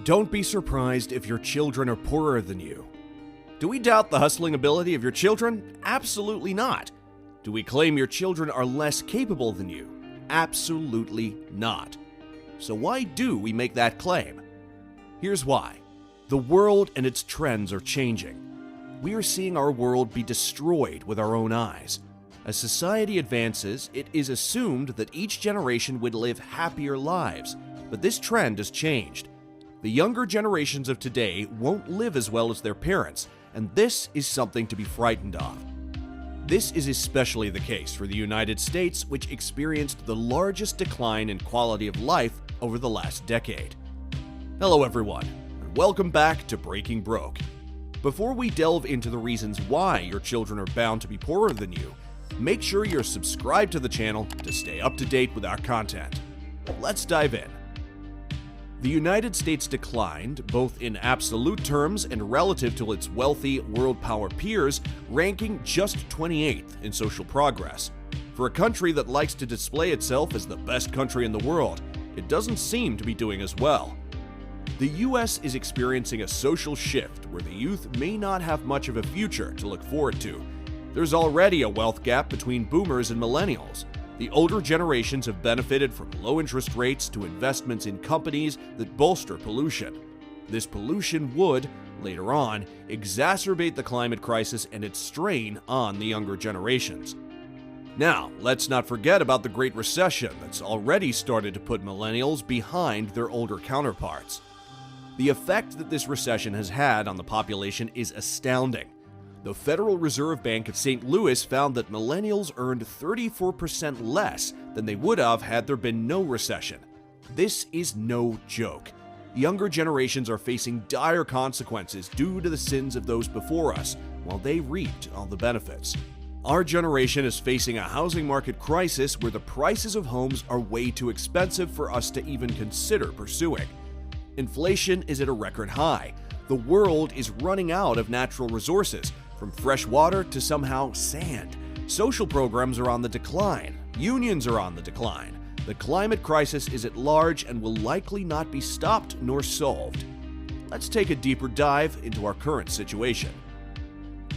Don't be surprised if your children are poorer than you. Do we doubt the hustling ability of your children? Absolutely not. Do we claim your children are less capable than you? Absolutely not. So why do we make that claim? Here's why. The world and its trends are changing. We are seeing our world be destroyed with our own eyes. As society advances, it is assumed that each generation would live happier lives, but this trend has changed. The younger generations of today won't live as well as their parents, and this is something to be frightened of. This is especially the case for the United States, which experienced the largest decline in quality of life over the last decade. Hello everyone, and welcome back to Breaking Broke. Before we delve into the reasons why your children are bound to be poorer than you, make sure you're subscribed to the channel to stay up to date with our content. Let's dive in. The United States declined, both in absolute terms and relative to its wealthy world power peers, ranking just 28th in social progress. For a country that likes to display itself as the best country in the world, it doesn't seem to be doing as well. The US is experiencing a social shift where the youth may not have much of a future to look forward to. There's already a wealth gap between boomers and millennials. The older generations have benefited from low interest rates to investments in companies that bolster pollution. This pollution would, later on, exacerbate the climate crisis and its strain on the younger generations. Now, let's not forget about the Great Recession that's already started to put millennials behind their older counterparts. The effect that this recession has had on the population is astounding. The Federal Reserve Bank of St. Louis found that millennials earned 34% less than they would have had there been no recession. This is no joke. Younger generations are facing dire consequences due to the sins of those before us, while they reaped all the benefits. Our generation is facing a housing market crisis where the prices of homes are way too expensive for us to even consider pursuing. Inflation is at a record high. The world is running out of natural resources, from fresh water to somehow sand. Social programs are on the decline. Unions are on the decline. The climate crisis is at large and will likely not be stopped nor solved. Let's take a deeper dive into our current situation.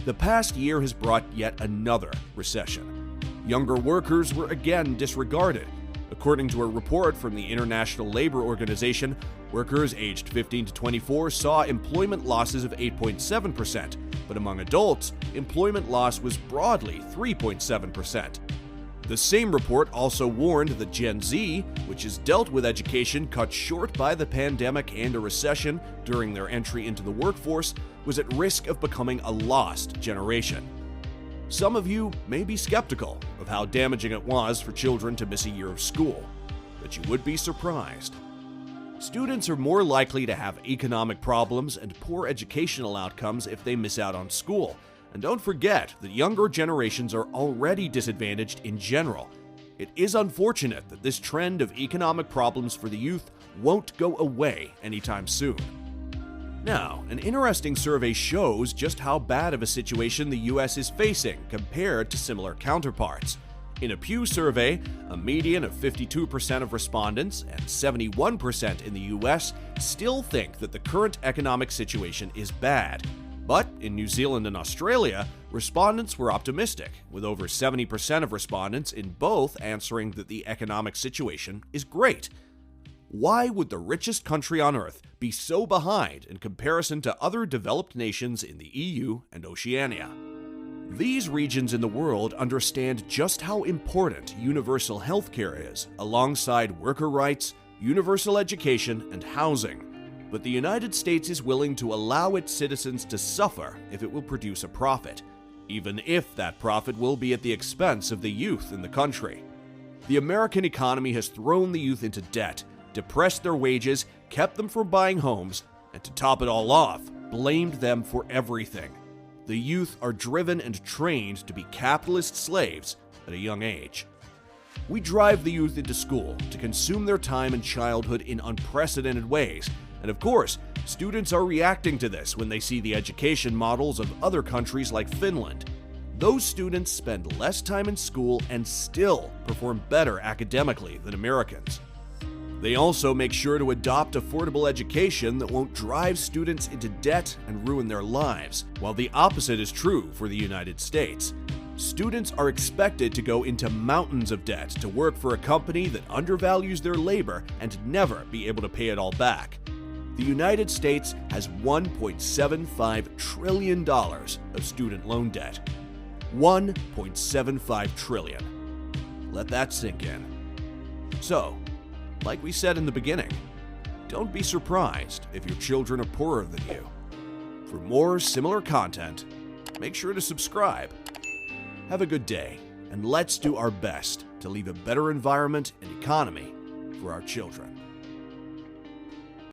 The past year has brought yet another recession. Younger workers were again disregarded. According to a report from the International Labor Organization, workers aged 15 to 24 saw employment losses of 8.7%, but among adults, employment loss was broadly 3.7%. The same report also warned that Gen Z, which has dealt with education cut short by the pandemic and a recession during their entry into the workforce, was at risk of becoming a lost generation. Some of you may be skeptical of how damaging it was for children to miss a year of school, but you would be surprised. Students are more likely to have economic problems and poor educational outcomes if they miss out on school. And don't forget that younger generations are already disadvantaged in general. It is unfortunate that this trend of economic problems for the youth won't go away anytime soon. Now, an interesting survey shows just how bad of a situation the US is facing compared to similar counterparts. In a Pew survey, a median of 52% of respondents and 71% in the US still think that the current economic situation is bad. But in New Zealand and Australia, respondents were optimistic, with over 70% of respondents in both answering that the economic situation is great. Why would the richest country on Earth be so behind in comparison to other developed nations in the EU and Oceania? These regions in the world understand just how important universal healthcare is, alongside worker rights, universal education, and housing. But the United States is willing to allow its citizens to suffer if it will produce a profit, even if that profit will be at the expense of the youth in the country. The American economy has thrown the youth into debt, depressed their wages, kept them from buying homes, and to top it all off, blamed them for everything. The youth are driven and trained to be capitalist slaves at a young age. We drive the youth into school to consume their time and childhood in unprecedented ways, and of course, students are reacting to this when they see the education models of other countries like Finland. Those students spend less time in school and still perform better academically than Americans. They also make sure to adopt affordable education that won't drive students into debt and ruin their lives, while the opposite is true for the United States. Students are expected to go into mountains of debt to work for a company that undervalues their labor and never be able to pay it all back. The United States has $1.75 trillion of student loan debt. $1.75 trillion. Let that sink in. So, like we said in the beginning, don't be surprised if your children are poorer than you. For more similar content, make sure to subscribe. Have a good day, and let's do our best to leave a better environment and economy for our children.